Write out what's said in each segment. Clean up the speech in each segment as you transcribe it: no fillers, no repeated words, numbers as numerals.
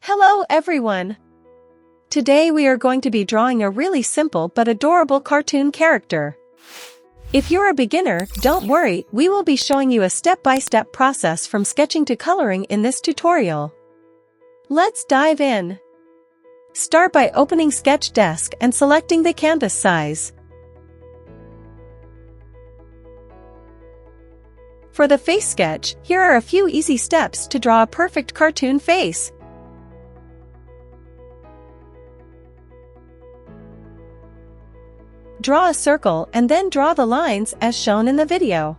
Hello everyone! Today we are going to be drawing a really simple but adorable cartoon character. If you're a beginner, don't worry, we will be showing you a step-by-step process from sketching to coloring in this tutorial. Let's dive in. Start by opening Sketch Desk and selecting the canvas size. For the face sketch, here are a few easy steps to draw a perfect cartoon face. Draw a circle and then draw the lines as shown in the video.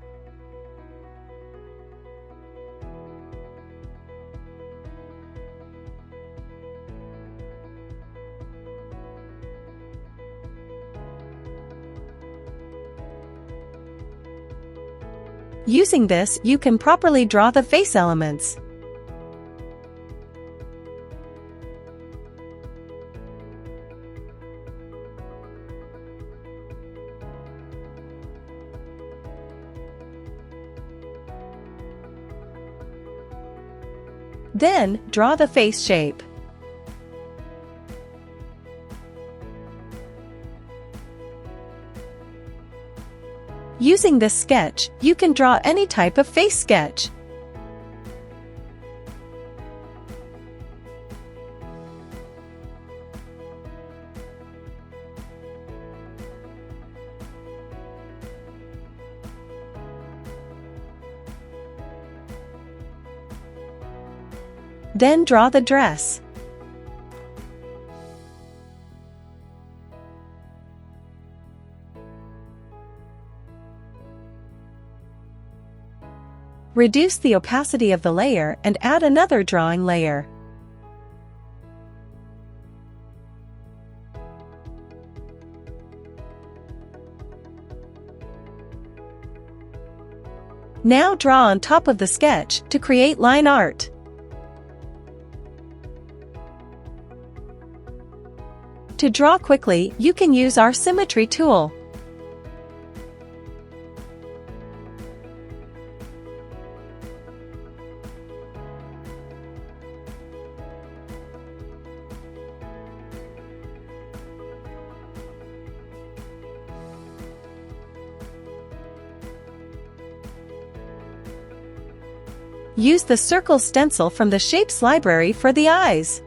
Using this, you can properly draw the face elements. Then, draw the face shape. Using this sketch, you can draw any type of face sketch. Then draw the dress. Reduce the opacity of the layer and add another drawing layer. Now draw on top of the sketch to create line art. To draw quickly, you can use our symmetry tool. Use the circle stencil from the Shapes library for the eyes.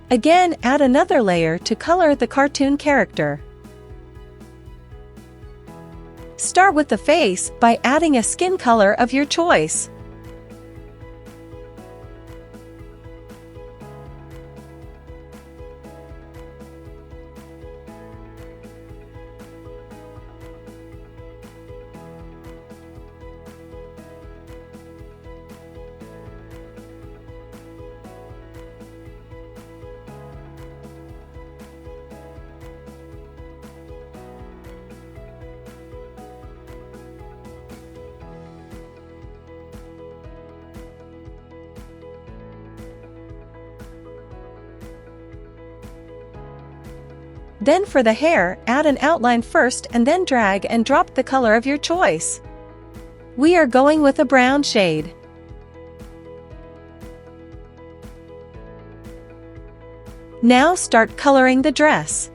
Again, add another layer to color the cartoon character. Start with the face by adding a skin color of your choice. Then for the hair, add an outline first and then drag and drop the color of your choice. We are going with a brown shade. Now start coloring the dress.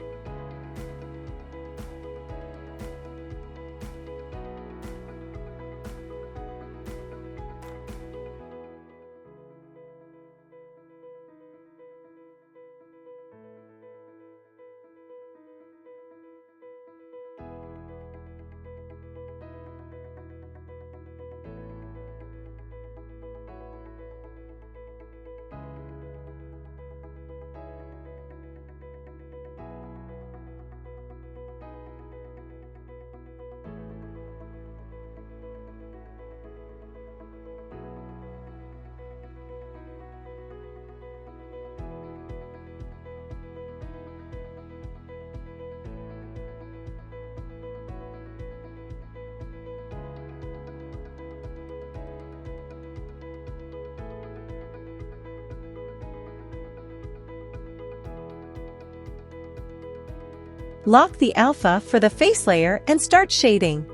Lock the alpha for the face layer and start shading.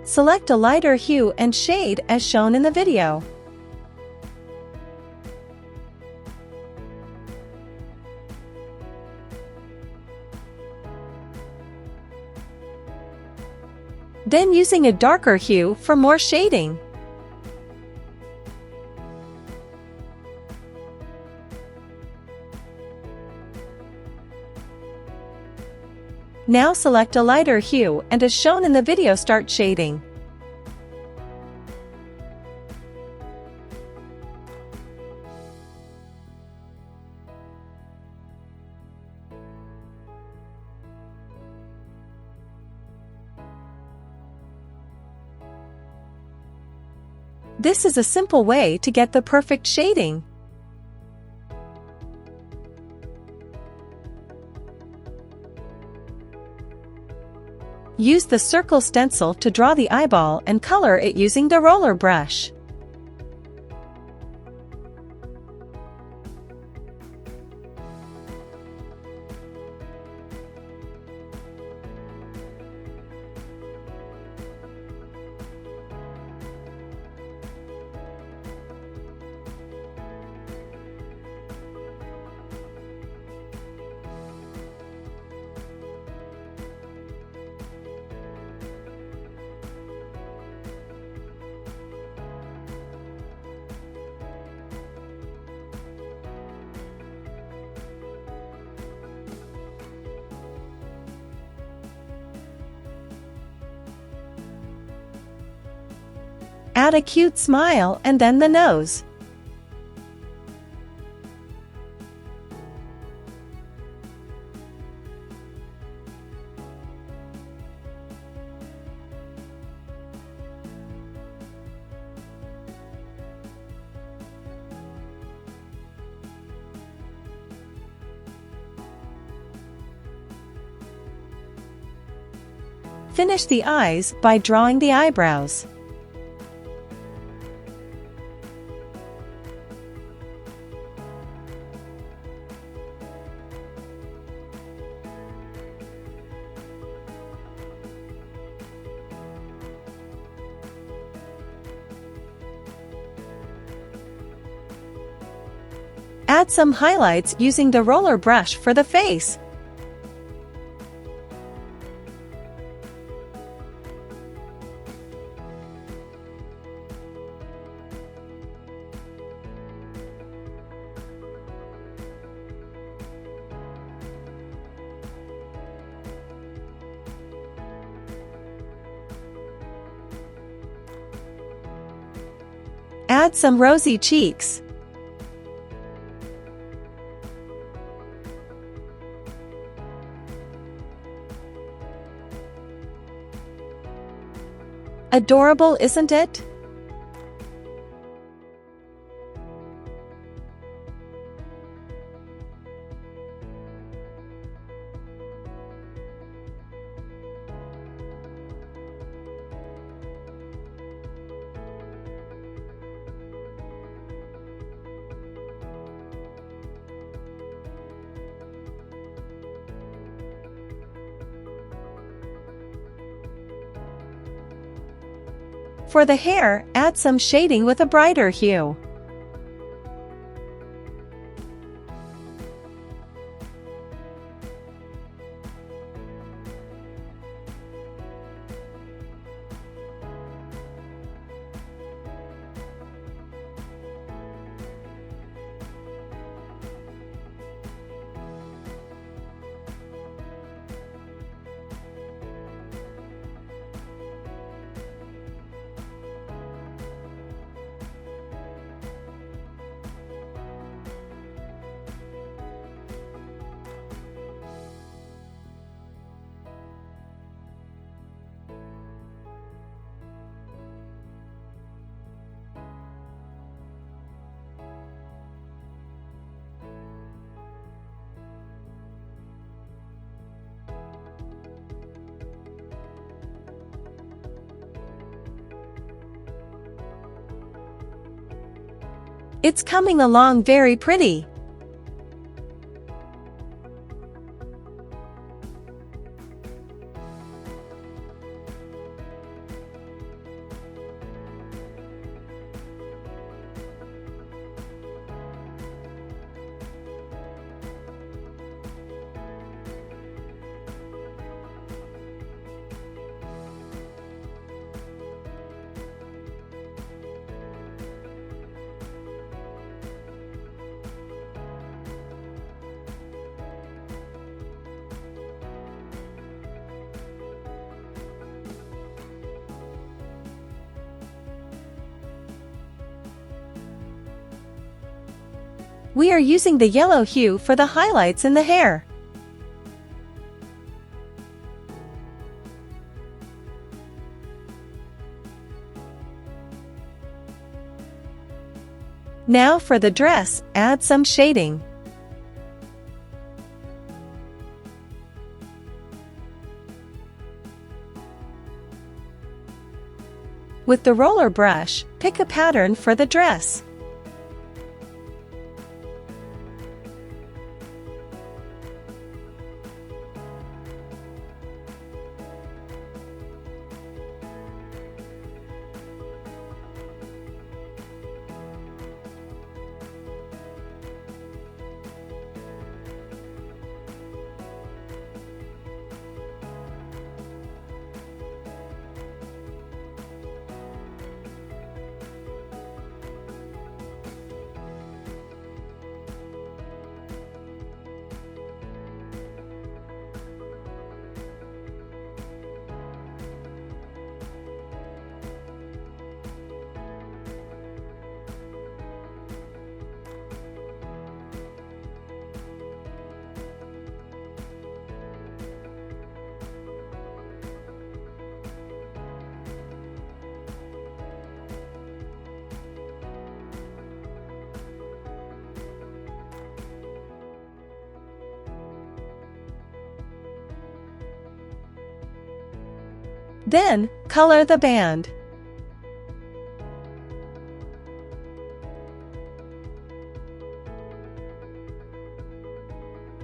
Select a lighter hue and shade as shown in the video. Then using a darker hue for more shading. Now select a lighter hue and as shown in the video start shading. This is a simple way to get the perfect shading. Use the circle stencil to draw the eyeball and color it using the roller brush. Add a cute smile and then the nose. Finish the eyes by drawing the eyebrows. Add some highlights using the roller brush for the face. Add some rosy cheeks. Adorable, isn't it? For the hair, add some shading with a brighter hue. It's coming along very pretty. We are using the yellow hue for the highlights in the hair. Now for the dress, add some shading. With the roller brush, pick a pattern for the dress. Then, color the band.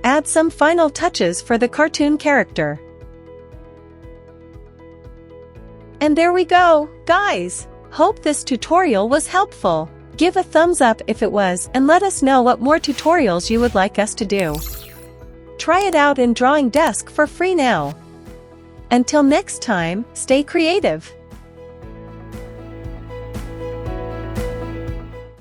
Add some final touches for the cartoon character. And there we go, guys! Hope this tutorial was helpful. Give a thumbs up if it was and let us know what more tutorials you would like us to do. Try it out in Drawing Desk for free now. Until next time, stay creative!